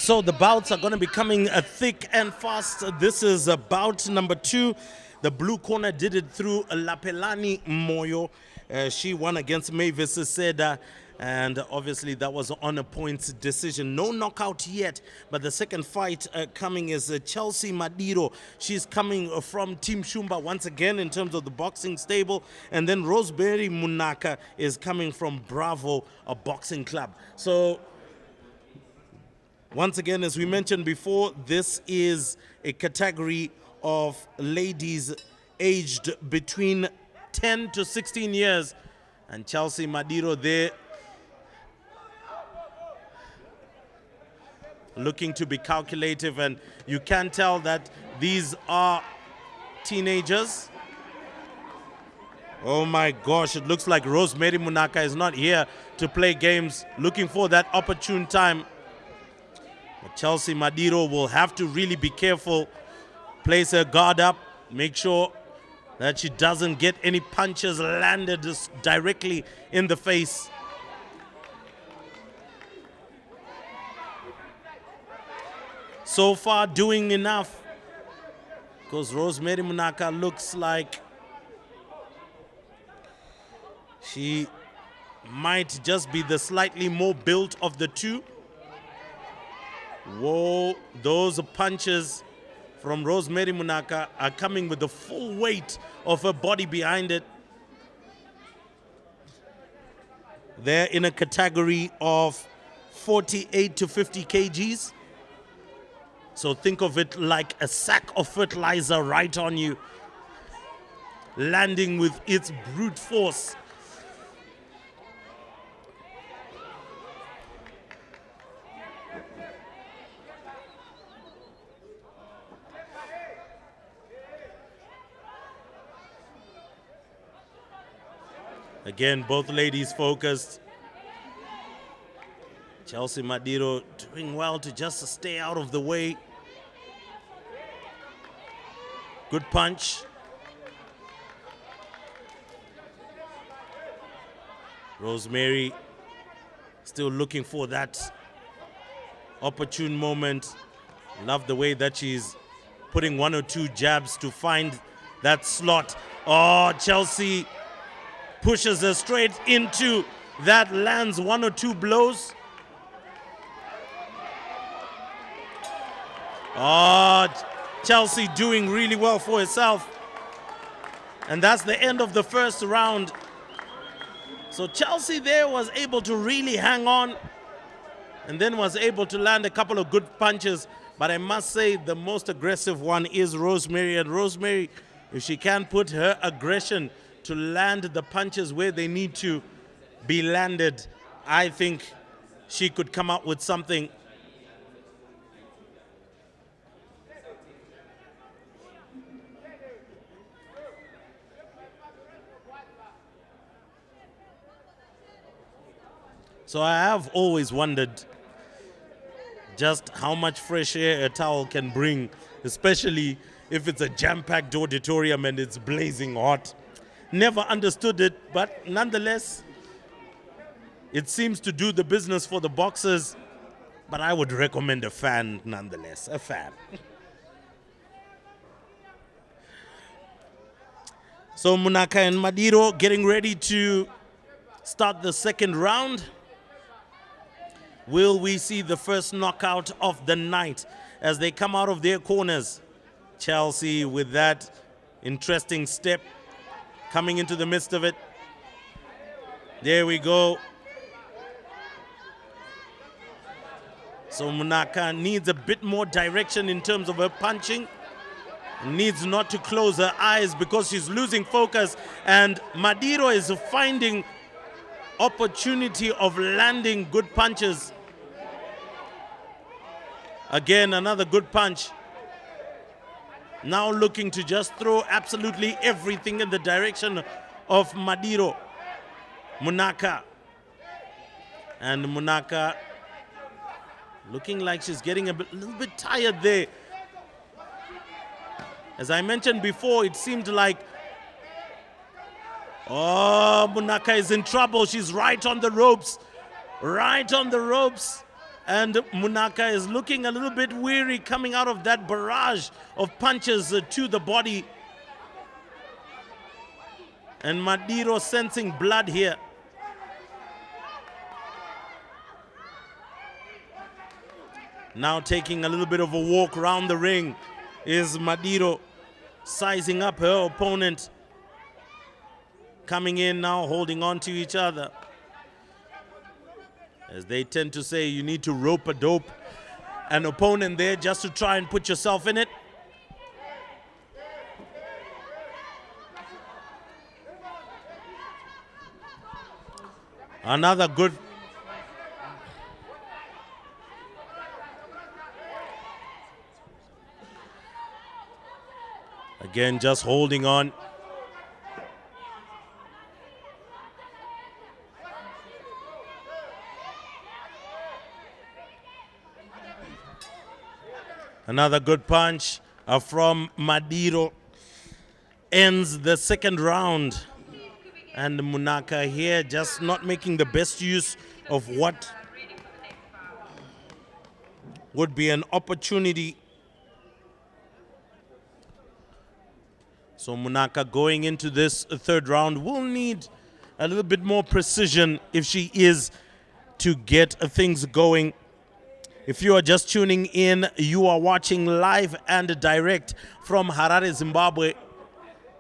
So the bouts are going to be coming thick and fast. This is bout number 2. The blue corner did it through Lapelani Moyo. She won against Mavis Seda. And obviously that was on a points decision. No knockout yet, but the second fight coming is Chelsea Madiro. She's coming from Team Shumba once again in terms of the boxing stable. And then Rosemary Munaka is coming from Bravo, a boxing club. So once again, as we mentioned before, this is a category of ladies aged between 10 to 16 years. And Chelsea Madiro there looking to be calculative, and you can tell that these are teenagers. Oh my gosh, it looks like Rosemary Munaka is not here to play games, looking for that opportune time. But Chelsea Madiro will have to really be careful, place her guard up, make sure that she doesn't get any punches landed directly in the face. So far doing enough, because Rosemary Munaka looks like she might just be the slightly more built of the two. Whoa, those punches from Rosemary Munaka are coming with the full weight of her body behind it. They're in a category of 48 to 50 kgs. So think of it like a sack of fertilizer right on you, landing with its brute force. Again, both ladies focused. Chelsea Madiro doing well to just stay out of the way. Good punch. Rosemary still looking for that opportune moment. Love the way that she's putting 1 or 2 jabs to find that slot. Oh, Chelsea pushes her straight into that, lands 1 or 2 blows. Oh, Chelsea doing really well for herself. And that's the end of the first round. So Chelsea there was able to really hang on and then was able to land a couple of good punches. But I must say the most aggressive one is Rosemary. And Rosemary, if she can put her aggression to land the punches where they need to be landed, I think she could come out with something. So I have always wondered just how much fresh air a towel can bring, especially if it's a jam-packed auditorium and it's blazing hot. Never understood it, but nonetheless, it seems to do the business for the boxers. But I would recommend a fan nonetheless, a fan. So Munaka and Madiro getting ready to start the second round. Will we see the first knockout of the night as they come out of their corners? Chelsea with that interesting step coming into the midst of it. There we go. So Munaka needs a bit more direction in terms of her punching. Needs not to close her eyes because she's losing focus. And Madiro is finding opportunity of landing good punches. Again, another good punch. Now looking to just throw absolutely everything in the direction of Madiro. Munaka. And Munaka looking like she's getting a little bit tired there. As I mentioned before, it seemed like, oh, Munaka is in trouble. She's right on the ropes. Right on the ropes. And Munaka is looking a little bit weary coming out of that barrage of punches to the body. And Madiro sensing blood here. Now taking a little bit of a walk around the ring is Madiro, sizing up her opponent. Coming in now, holding on to each other. As they tend to say, you need to rope-a-dope an opponent there just to try and put yourself in it. Another good... Again, just holding on. Another good punch from Madiro ends the second round. And Munaka here just not making the best use of what would be an opportunity. So Munaka going into this third round will need a little bit more precision if she is to get things going. If you are just tuning in, you are watching live and direct from Harare, Zimbabwe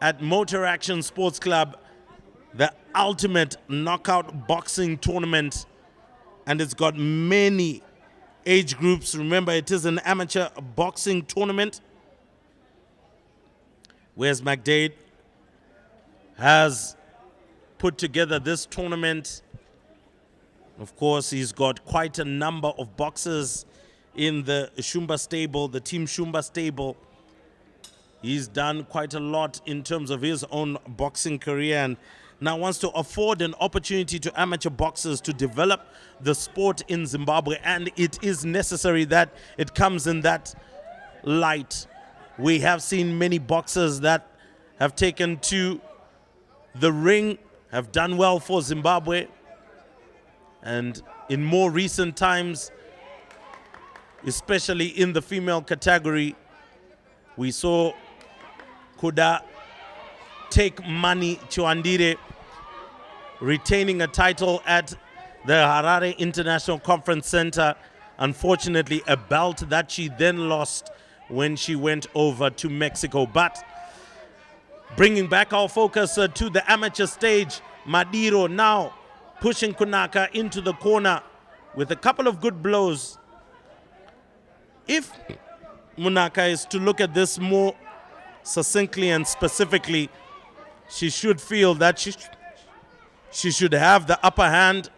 at Motor Action Sports Club, the ultimate knockout boxing tournament. And it's got many age groups. Remember, it is an amateur boxing tournament. Wes McDade has put together this tournament. Of course, he's got quite a number of boxers in the Shumba stable, the Team Shumba stable. He's done quite a lot in terms of his own boxing career and now wants to afford an opportunity to amateur boxers to develop the sport in Zimbabwe. And it is necessary that it comes in that light. We have seen many boxers that have taken to the ring, have done well for Zimbabwe. And in more recent times, especially in the female category, we saw Kuda take money Chiwandire, retaining a title at the Harare International Conference Center. Unfortunately, a belt that she then lost when she went over to Mexico. But bringing back our focus to the amateur stage, Madiro now pushing Munaka into the corner with a couple of good blows. If Munaka is to look at this more succinctly and specifically, she should feel that she should have the upper hand,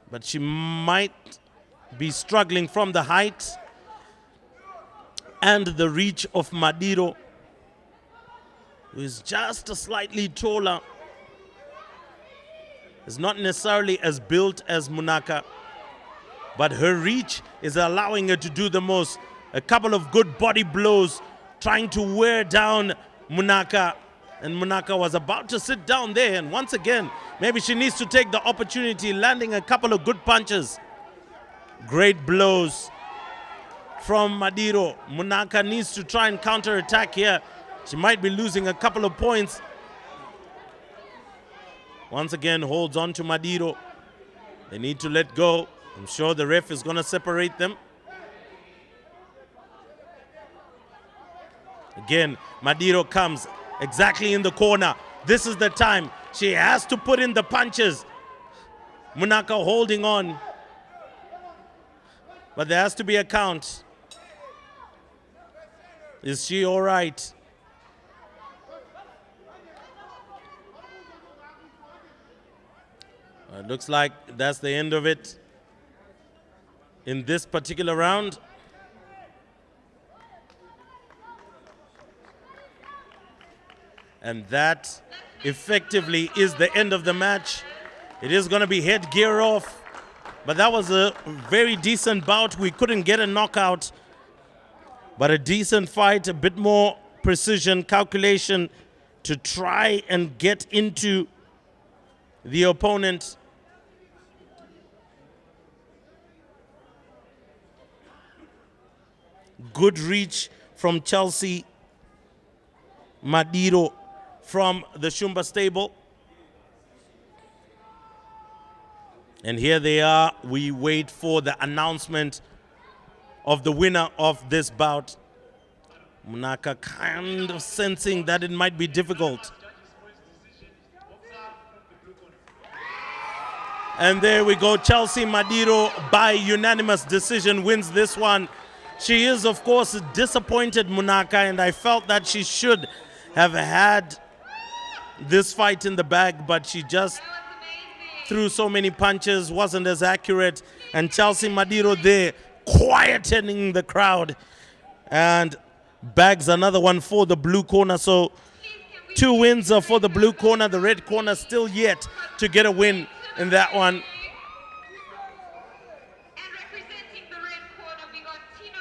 but she might be struggling from the height and the reach of Madiro, who is just slightly taller. Is not necessarily as built as Munaka, but her reach is allowing her to do the most. A couple of good body blows trying to wear down Munaka, and Munaka was about to sit down there, and once again maybe she needs to take the opportunity, landing a couple of good punches. Great blows from Madiro. Munaka needs to try and counter-attack here. She might be losing a couple of points. Once again holds on to Madiro. They need to let go. I'm sure the ref is going to separate them. Again, Madiro comes exactly in the corner. This is the time. She has to put in the punches. Munaka holding on. But there has to be a count. Is she all right? It looks like that's the end of it in this particular round. And that effectively is the end of the match. It is going to be headgear off, but that was a very decent bout. We couldn't get a knockout, but a decent fight, a bit more precision, calculation to try and get into the opponent. Good reach from Chelsea Madiro from the Shumba stable. And here they are. We wait for the announcement of the winner of this bout. Munaka kind of sensing that it might be difficult. And there we go. Chelsea Madiro by unanimous decision wins this one. She is, of course, disappointed, Munaka, and I felt that she should have had this fight in the bag, but she just threw so many punches, wasn't as accurate. And Chelsea Madiro there quietening the crowd and bags another one for the blue corner. So 2 wins for the blue corner. The red corner still yet to get a win in that one. And representing the red corner, we got Tino